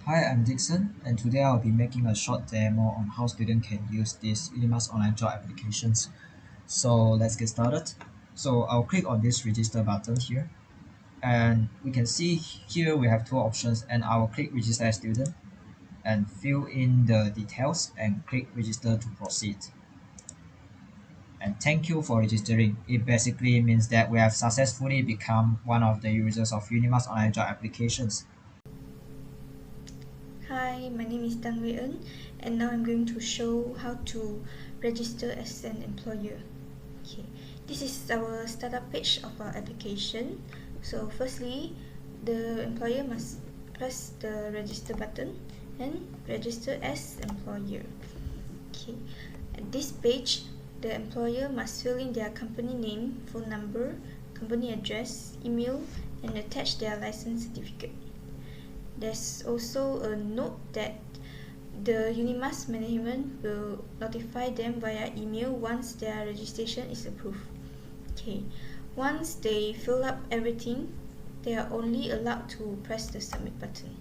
Hi, I'm Dixon, and today I'll be making a short demo on how students can use these Unimas online job applications. So let's get started. So I'll click on this register button here, and we can see here we have two options, and I will click register as student and fill in the details and click register to proceed. And thank you for registering. It basically means that we have successfully become one of the users of Unimas online job applications. Hi, my name is Wei En, and now I'm going to show how to register as an employer. Okay, this is our startup page of our application. So firstly, the employer must press the register button and register as employer. Okay, at this page, the employer must fill in their company name, phone number, company address, email, and attach their license certificate. There's also a note that the Unimas management will notify them via email once their registration is approved. Okay, once they fill up everything, they are only allowed to press the submit button.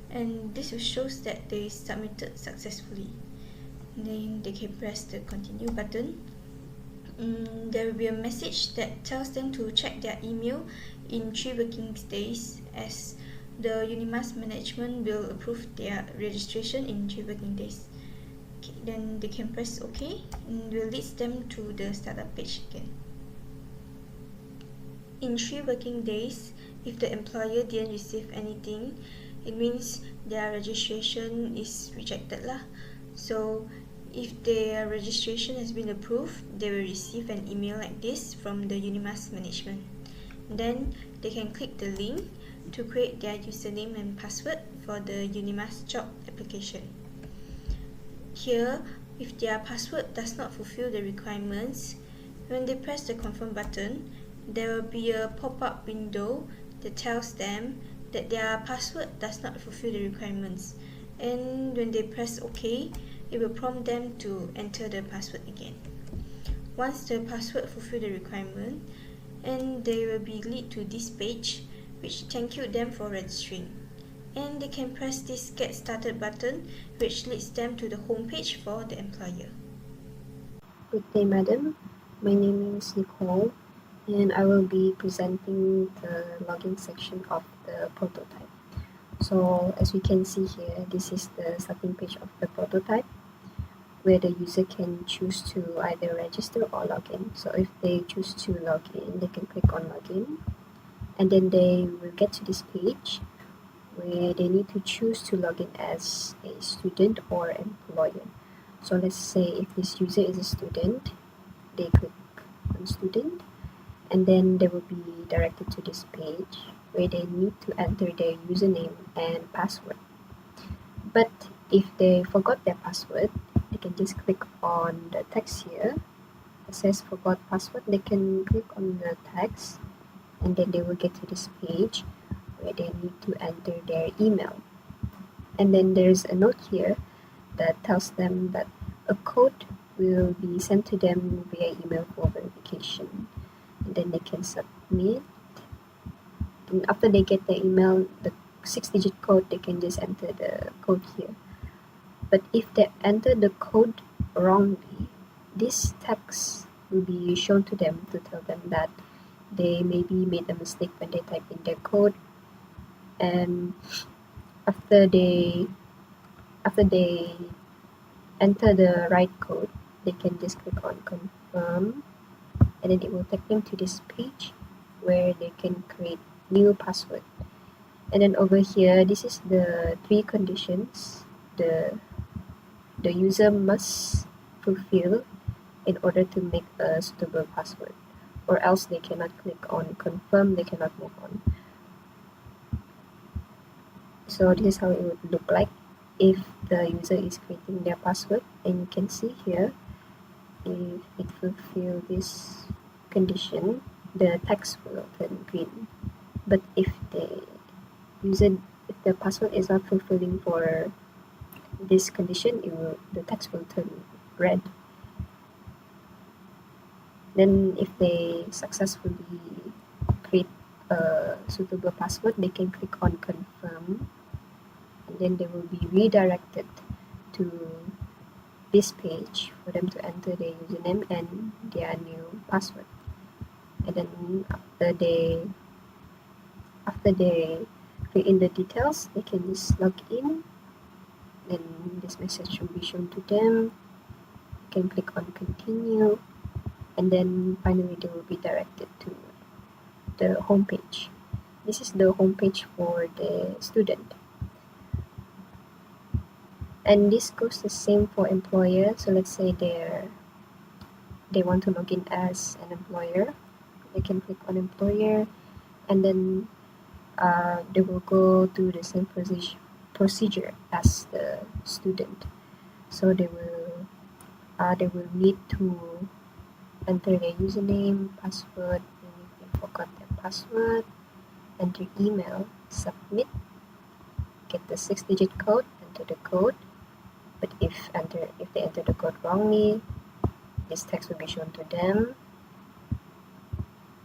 And this shows that they submitted successfully. Then they can press the continue button. There will be a message that tells them to check their email in 3 working days, as the Unimas management will approve their registration in 3 working days. Okay, then they can press OK and will lead them to the startup page again. In 3 working days, if the employer didn't receive anything, it means their registration is rejected lah. So if their registration has been approved, they will receive an email like this from the Unimas management. Then they can click the link to create their username and password for the Unimas job application. Here, if their password does not fulfill the requirements, when they press the confirm button, there will be a pop-up window that tells them that their password does not fulfill the requirements. And when they press OK, it will prompt them to enter the password again. Once the password fulfill the requirement, and they will be led to this page, which thank you them for registering. And they can press this get started button, which leads them to the home page for the employer. Good day, madam. My name is Nicole, and I will be presenting the login section of the prototype. So as we can see here, this is the starting page of the prototype, where the user can choose to either register or log in. So if they choose to log in, they can click on login, and then they will get to this page where they need to choose to log in as a student or employer. So let's say if this user is a student, they click on student, and then they will be directed to this page where they need to enter their username and password. But if they forgot their password, they can just click on the text here. It says forgot password. They can click on the text, and then they will get to this page where they need to enter their email. And then there's a note here that tells them that a code will be sent to them via email for verification. And then they can submit. And after they get the email, the 6-digit code, they can just enter the code here. But if they enter the code wrongly, this text will be shown to them to tell them that they maybe made a mistake when they type in their code. And after they enter the right code, they can just click on confirm, and then it will take them to this page where they can create new password. And then over here, this is the 3 conditions the user must fulfill in order to make a suitable password, or else they cannot click on confirm, they cannot move on. So this is how it would look like if the user is creating their password. And you can see here, if it fulfills this condition, the text will turn green. But if the password is not fulfilling for this condition, the text will turn red. Then if they successfully create a suitable password, they can click on confirm, then they will be redirected to this page for them to enter their username and their new password. And then after they fill in the details, they can just log in. Then this message will be shown to them. You can click on continue, and then finally they will be directed to the home page. This is the home page for the student. And this goes the same for employer. So let's say they want to log in as an employer. They can click on employer, and then they will go through the same procedure as the student. So they will need to enter their username, password, and if they forgot their password, enter email, submit, get the 6-digit code, enter the code. But if they enter the code wrongly, this text will be shown to them,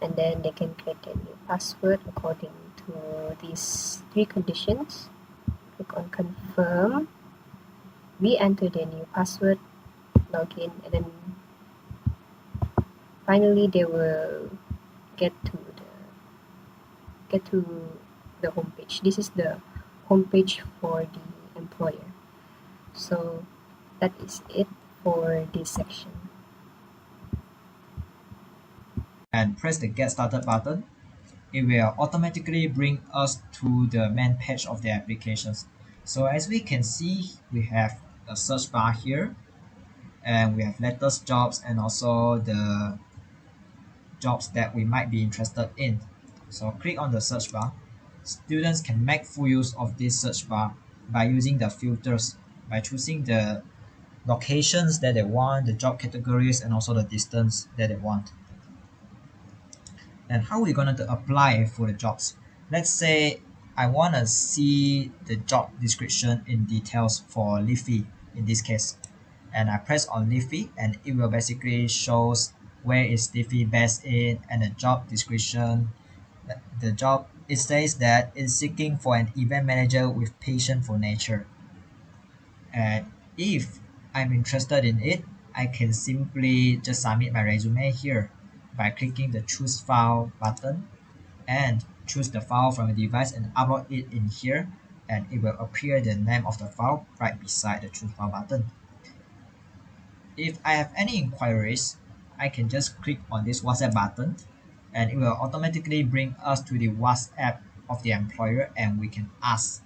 and then they can create a new password according to these 3 conditions. Click on confirm, re-enter their new password, log in, and then finally they will get to the home page. This is the home page for the employer. So that is it for this section. And press the get started button. It will automatically bring us to the main page of the applications. So as we can see, we have a search bar here, and we have latest jobs and also the jobs that we might be interested in. So click on the search bar. Students can make full use of this search bar by using the filters, by choosing the locations that they want, the job categories, and also the distance that they want. And how are we going to apply for the jobs? Let's say I want to see the job description in details for Leafy in this case. And I press on Leafy, and it will basically shows where is Leafy based in and the job description. The job, it says that it's seeking for an event manager with passion for nature. And if I'm interested in it, I can simply just submit my resume here by clicking the choose file button and choose the file from the device and upload it in here, and it will appear the name of the file right beside the choose file button. If I have any inquiries, I can just click on this WhatsApp button, and it will automatically bring us to the WhatsApp of the employer, and we can ask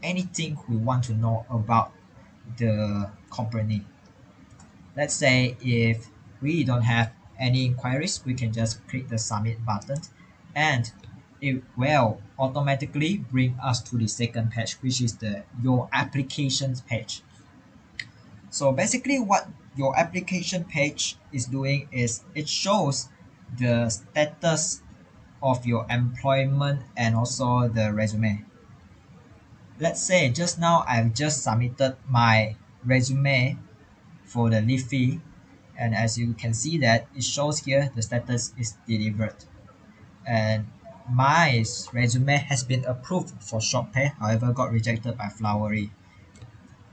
anything we want to know about the company. Let's say if we don't have any inquiries, we can just click the submit button, and it will automatically bring us to the second page, which is the your applications page. So basically what your application page is doing is it shows the status of your employment and also the resume. Let's say just now I've just submitted my resume for the Leafy, and as you can see that it shows here the status is delivered, and my resume has been approved for short pay, however got rejected by Flowery.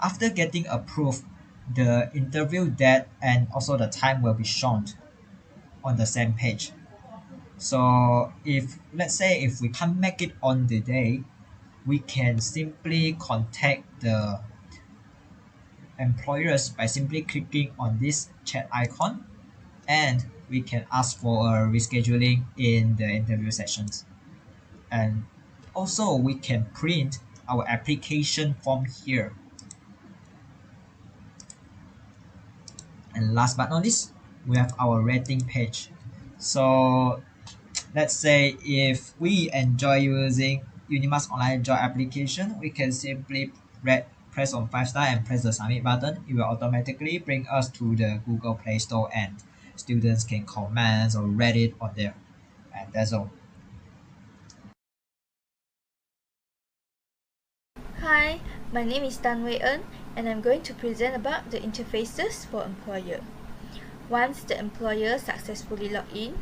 After getting approved, the interview date and also the time will be shown on the same page. So if let's say if we can't make it on the day, we can simply contact the employers by simply clicking on this chat icon, and we can ask for a rescheduling in the interview sessions. And also we can print our application form here. And last but not least, we have our rating page. So let's say if we enjoy using Unimas online job application, we can simply press on 5-star and press the submit button. It will automatically bring us to the Google Play Store, and students can comment or rate it on there. And that's all. Hi, my name is Wei En, and I'm going to present about the interfaces for employer. Once the employer successfully log in,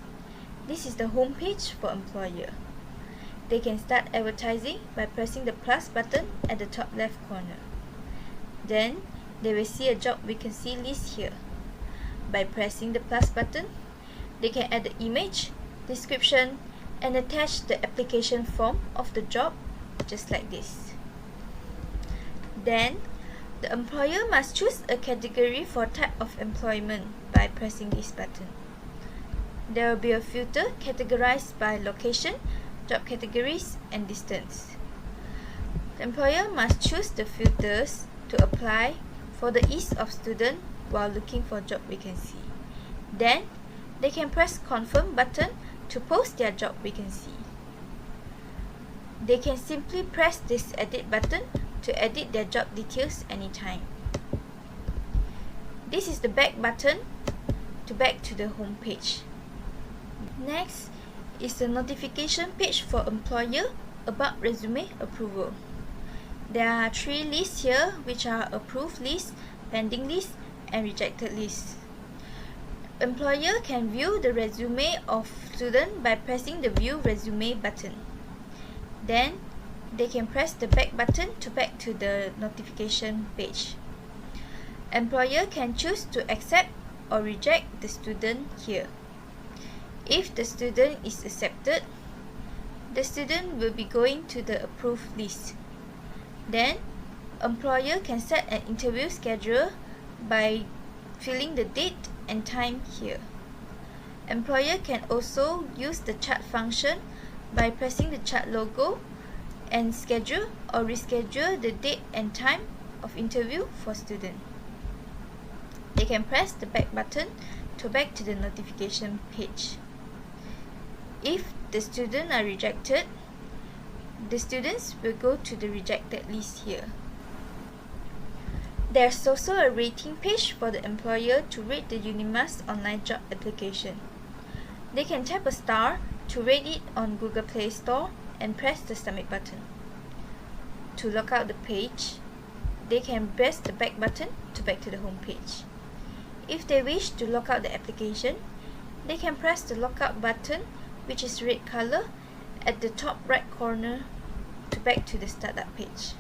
this is the home page for employer. they can start advertising by pressing the plus button at the top left corner. Then they will see a job vacancy list here. By pressing the plus button, they can add the image, description, and attach the application form of the job just like this. Then the employer must choose a category for type of employment by pressing this button. There will be a filter categorized by location, job categories, and distance. The employer must choose the filters to apply for the ease of student while looking for job vacancy. Then they can press confirm button to post their job vacancy. They can simply press this edit button to edit their job details anytime. This is the back button to back to the home page. Next is the notification page for employer about resume approval. There are 3 lists here, which are approved list, pending list, and rejected list. Employer can view the resume of student by pressing the view resume button. Then they can press the back button to back to the notification page. Employer can choose to accept or reject the student here. If the student is accepted, the student will be going to the approved list. Then, employer can set an interview schedule by filling the date and time here. Employer can also use the chat function by pressing the chat logo and schedule or reschedule the date and time of interview for student. They can press the back button to back to the notification page. If the students are rejected, the students will go to the rejected list here. There's also a rating page for the employer to rate the UNIMAS online job application. They can tap a star to rate it on Google Play Store and press the submit button. To log out the page, they can press the back button to back to the home page. If they wish to log out the application, they can press the lockout button, which is red color, at the top right corner to back to the startup page.